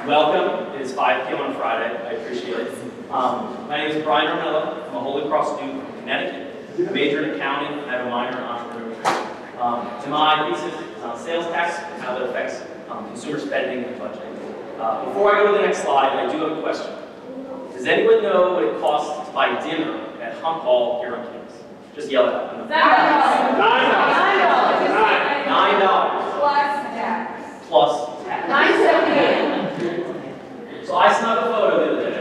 Welcome. It is 5 p.m. on Friday. I appreciate it. My name is Brian Romaniello. I'm a Holy Cross student from Connecticut. I major in accounting and I have a minor in entrepreneurship. My thesis is on sales tax and how that affects consumer spending and budgeting. Before I go to the next slide, I do have a question. Does anyone know what it costs to buy dinner at Hump Hall here on campus? Just yell it out. $9. Plus tax. $9.78. So I snuck a photo of it.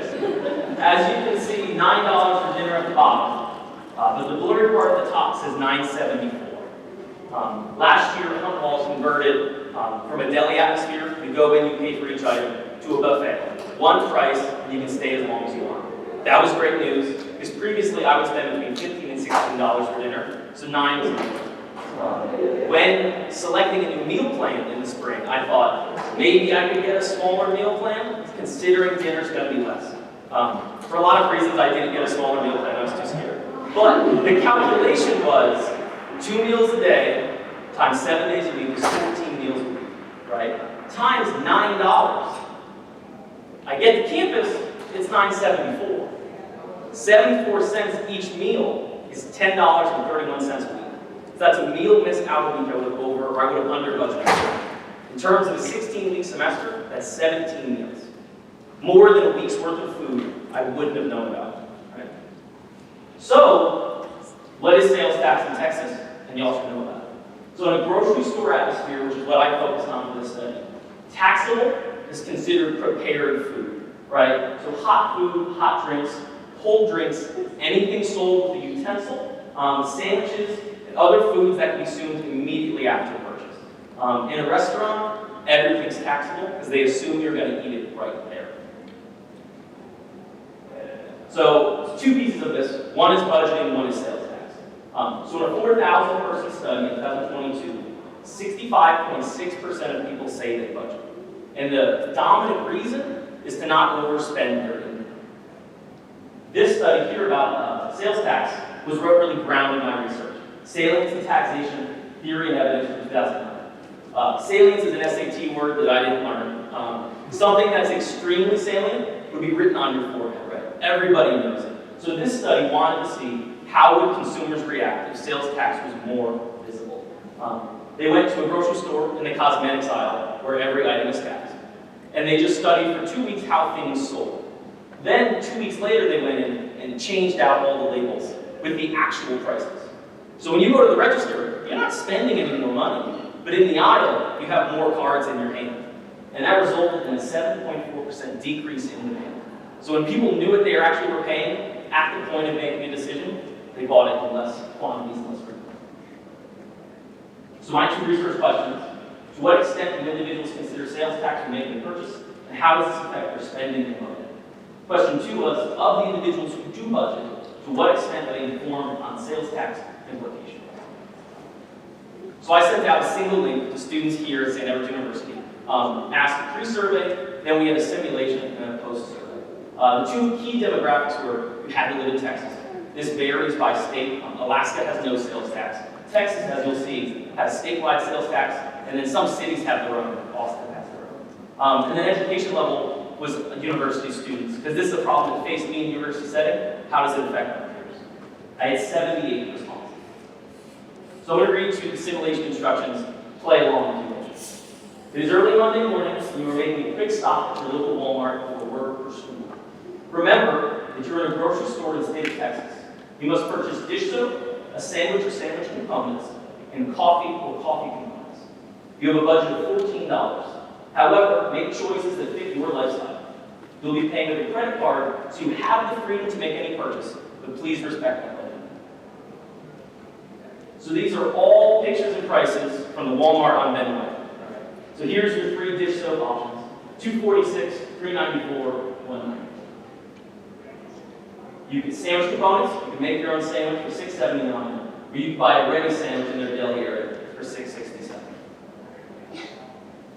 As you can see, $9 for dinner at the bottom. But the blurry part at the top says $9.74. Last year, Hump Hall converted from a deli atmosphere, you go in, you pay for each item, to a buffet. One price, and you can stay as long as you want. That was great news, because previously I would spend between $15 and $16 for dinner, so $9 was enough. When selecting a new meal plan in the spring, I thought maybe I could get a smaller meal plan, considering dinner's going to be less. For a lot of reasons, I didn't get a smaller meal plan. I was too scared. But the calculation was 2 meals a day times 7 days a week is 14 meals a week, right? Times $9. I get to campus, it's $9.74. 74 cents each meal is $10.31 a week. So that's a meal missed out a week I would have over, or I would have under budgeted. In terms of a 16-week semester, that's 17 meals. More than a week's worth of food I wouldn't have known about. Right? So, what is sales tax in Texas? And y'all should know about it. So in a grocery store atmosphere, which is what I focused on for this study, taxable is considered prepared food, right? So hot food, hot drinks, cold drinks, anything sold with a utensil, sandwiches, and other foods that can be consumed immediately after purchase. In a restaurant, everything's taxable because they assume you're going to eat it right there. So, 2 pieces of this. One is budgeting, one is sales tax. So in a 4,000 person study in 2022, 65.6% of people say they budget. And the dominant reason is to not overspend their income. This study here about sales tax was really grounded in my research. Salience and taxation, theory and evidence from 2009. Salience is an SAT word that I didn't learn. Something that's extremely salient would be written on your forehead, right? Everybody knows it. So this study wanted to see how would consumers react if sales tax was more visible. They went to a grocery store in the cosmetics aisle where every item is taxed. And they just studied for 2 weeks how things sold. Then 2 weeks later they went in and changed out all the labels with the actual prices. So when you go to the register, you're not spending any more money, but in the aisle, you have more cards in your hand. And that resulted in a 7.4% decrease in demand. So when people knew what they actually were paying at the point of making a decision, they bought it in less quantities and less frequently. So my 2 research questions: to what extent do individuals consider sales tax when making a purchase, and how does this affect their spending and budget? Question 2 was, of the individuals who do budget, to what extent are they informed on sales tax implications? So I sent out a single link to students here at St. Edward's University, asked a pre-survey, then we had a simulation and a post-survey. The 2 key demographics were you had to live in Texas. This varies by state. Alaska has no sales tax. Texas, as you'll see, has statewide sales tax, and then some cities have their own. Austin has their own. And then education level was university students, because this is a problem that faced me in university setting. How does it affect my peers? I had 78 responses. So I'm going to read you the simulation instructions. Play along with you. It is early Monday morning, and you are making a quick stop at your local Walmart for work or school. Remember that you're in a grocery store in the state of Texas. You must purchase dish soap, a sandwich or sandwich components, and coffee or coffee components. You have a budget of $14. However, make choices that fit your lifestyle. You'll be paying with a credit card, so you have the freedom to make any purchase, but please respect that budget. So these are all pictures and prices from the Walmart on Benway. So here's your 3 dish soap options: $2.46, $3.94, $1.90. You get sandwich components. You can make your own sandwich for $6.79, or you can buy a ready sandwich in their deli area for $6.67.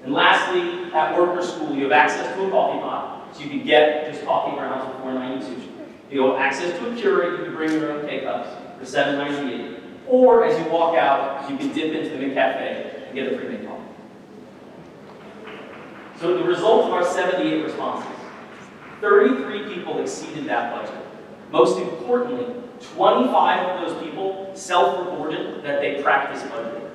And lastly, at work or school, you have access to a coffee pot, so you can get just coffee grounds for $4.92. You have access to a Keurig. You can bring your own K-cups for $7.98. Or as you walk out, you can dip into the McCafe and get a pre-made coffee. So the results of our 78 responses, 33 people exceeded that budget. Most importantly, 25 of those people self-reported that they practiced budgeting.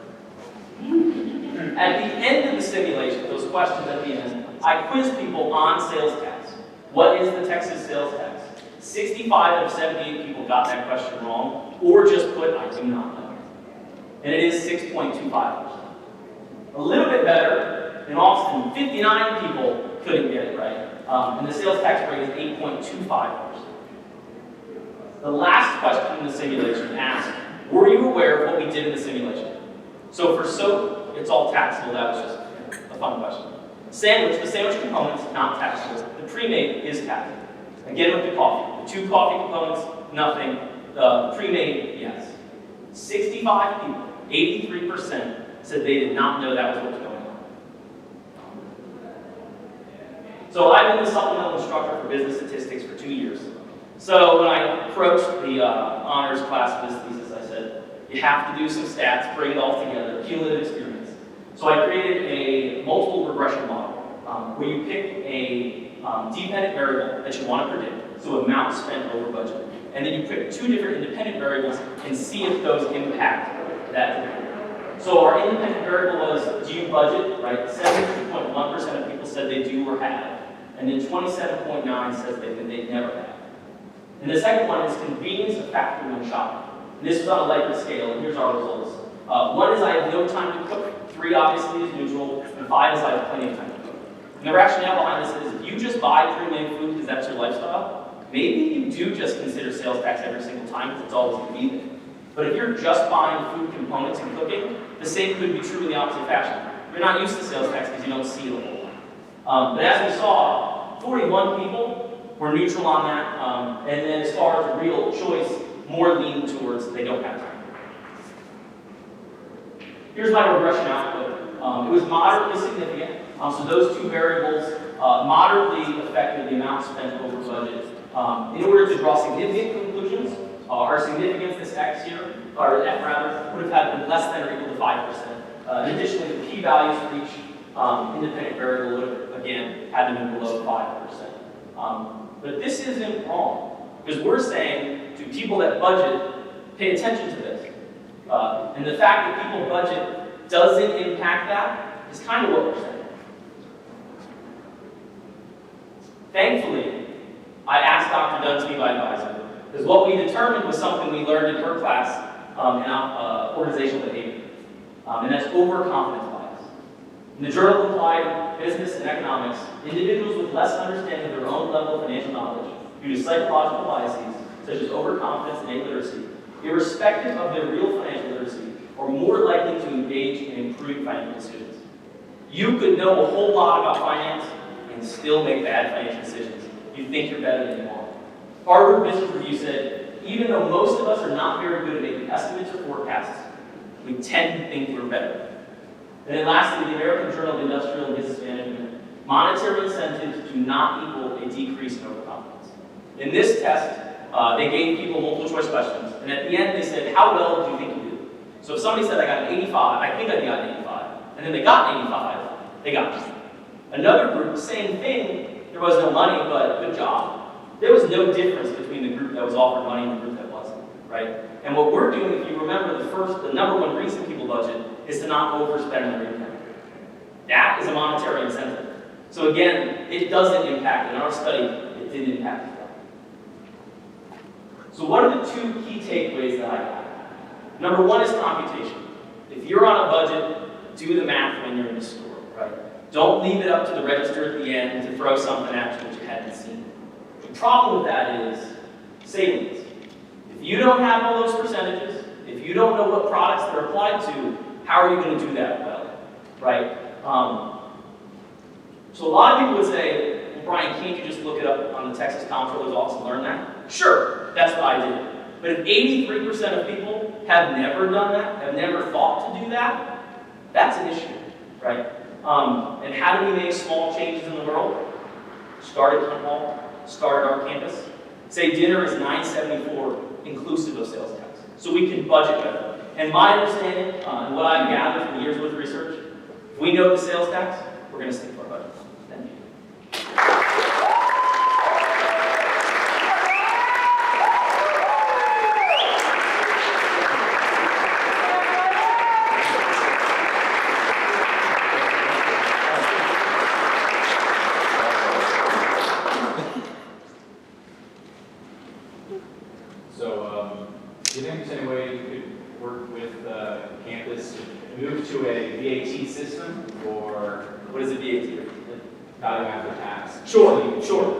At the end of the simulation, those questions at the end, I quizzed people on sales tax. What is the Texas sales tax? 65 of 78 people got that question wrong, or just put, I do not know. And it is 6.25%. A little bit better, in Austin, 59 people couldn't get it right. And the sales tax rate is 8.25%. The last question in the simulation asked, were you aware of what we did in the simulation? So for soap, it's all taxable. That was just a fun question. Sandwich, the sandwich component's not taxable. The pre-made is taxable. Again with the coffee. The 2 coffee components, nothing. The pre-made, yes. 65 people, 83%, said they did not know that was what was going on. So I've been the supplemental instructor for business statistics for 2 years. So when I approached the honors class for this thesis, I said, you have to do some stats, bring it all together, cumulative experience. So I created a multiple regression model where you pick a dependent variable that you want to predict, so amount spent over budget. And then you pick 2 different independent variables and see if those impact that prediction. So our independent variable was, do you budget, right? 72.1% of people said they do or have. And then 27.9% says they never have. And the second one is convenience of factor when shopping. And this is on a Likert scale, and here's our results. 1 is I have no time to cook, 3 obviously is neutral, and 5 is I have plenty of time to cook. And the rationale behind this is if you just buy pre-made food because that's your lifestyle, maybe you do just consider sales tax every single time because it's always going to be there. But if you're just buying food components and cooking, the same could be true in the opposite fashion. You're not used to sales tax because you don't see it a whole lot. But as we saw, 41 people were neutral on that, and then as far as the real choice, more lean towards they don't have time. Here's my regression output. It was moderately significant, so those 2 variables moderately affected the amount spent over budget. In order to draw significant conclusions, our significance, this X here, or F rather, would have had been less than or equal to 5%. Additionally, the p-values for each independent variable would have, again, had to be below 5%. But this isn't wrong, because we're saying to people that budget, pay attention to this. And the fact that people budget doesn't impact that is kind of what we're saying. Thankfully, I asked Dr. Dunsby, my advisor, because what we determined was something we learned in her class in organizational behavior, and that's overconfidence bias. In the Journal of Applied Business and Economics, individuals with less understanding of their own level of financial knowledge due to psychological biases, such as overconfidence and illiteracy, irrespective of their real financial literacy, are more likely to engage in improved financial decisions. You could know a whole lot about finance and still make bad financial decisions. You think you're better than you are. Harvard Business Review said, even though most of us are not very good at making estimates or forecasts, we tend to think we're better. And then lastly, the American Journal of Industrial and Business Management, monetary incentives do not equal a decrease in overconfidence. In this test, they gave people multiple choice questions, and at the end they said, how well do you think you did? So if somebody said I got an 85, I think I got an 85, and then they got an 85, they got it. Another group, same thing, there was no money, but good job. There was no difference between the group that was offered money and the group that wasn't, right? And what we're doing, if you remember, the number 1 reason people budget is to not overspend their income. That is a monetary incentive. So again, it doesn't impact. In our study, it didn't impact it. So what are the 2 key takeaways that I got? Number 1 is computation. If you're on a budget, do the math when you're in the store, right? Don't leave it up to the register at the end to throw something at you that you hadn't seen. The problem with that is savings. If you don't have all those percentages, if you don't know what products they're applied to, how are you going to do that well, right? So a lot of people would say, well, Brian, can't you just look it up on the Texas Comptroller's office and learn that? Sure, that's what I did. But if 83% of people have never done that, have never thought to do that, that's an issue, right? And how do we make small changes in the world? Start at Hunt Hall, start at our campus. Say dinner is $9.74 inclusive of sales tax. So we can budget better. And my understanding, and what I've gathered from years worth of research, if we know the sales tax, we're going to stick to our budget. value after tax. Sure,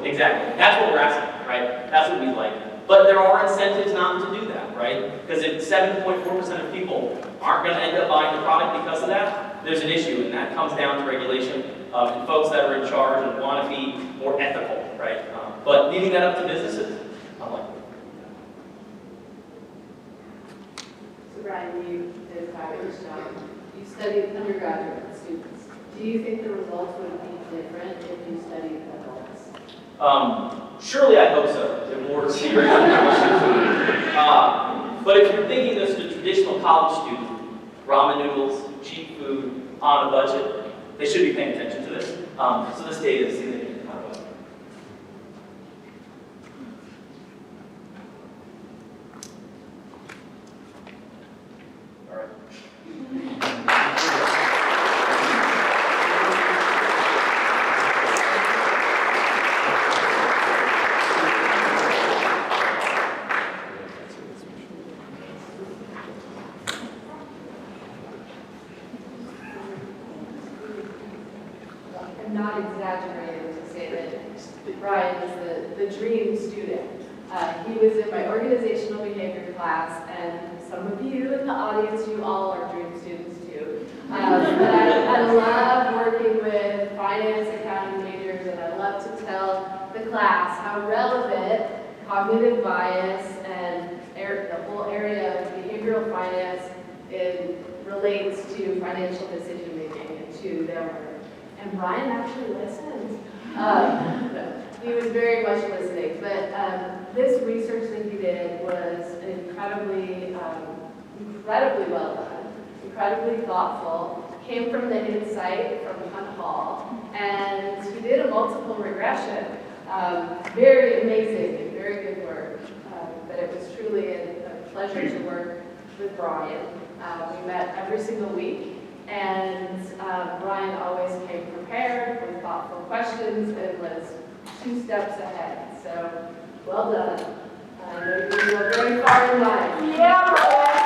exactly. That's what we're asking, right? That's what we'd like. But there are incentives not to do that, right? Because if 7.4% of people aren't going to end up buying the product because of that, there's an issue, and that comes down to regulation and folks that are in charge and want to be more ethical, right? But leaving that up to businesses, unlikely. So Brian, you did a fabulous job. You studied undergraduate students. Do you think the results would be different if you studied adults? Surely I hope so. They're more serious questions. But if you're thinking this is a traditional college student, ramen noodles, cheap food, on a budget, they should be paying attention to this. So this data is significant. All right. I'm not exaggerating to say that Brian is the dream student. He was in my organizational behavior class, and some of you in the audience, you all are dream students too. But I love working with finance accounting majors, and I love to tell the class how relevant cognitive bias and the whole area of behavioral finance relates to financial decision making and to their work. And Brian actually listened. He was very much listening, but this research that he did was incredibly well done, incredibly thoughtful, came from the insight from Hunt Hall, and he did a multiple regression. Very amazing, very good work, but it was truly a pleasure to work with Brian. We met every single week. And Brian always came prepared with thoughtful questions and was 2 steps ahead. So, well done. I know you were very far in life. Yeah, Brian!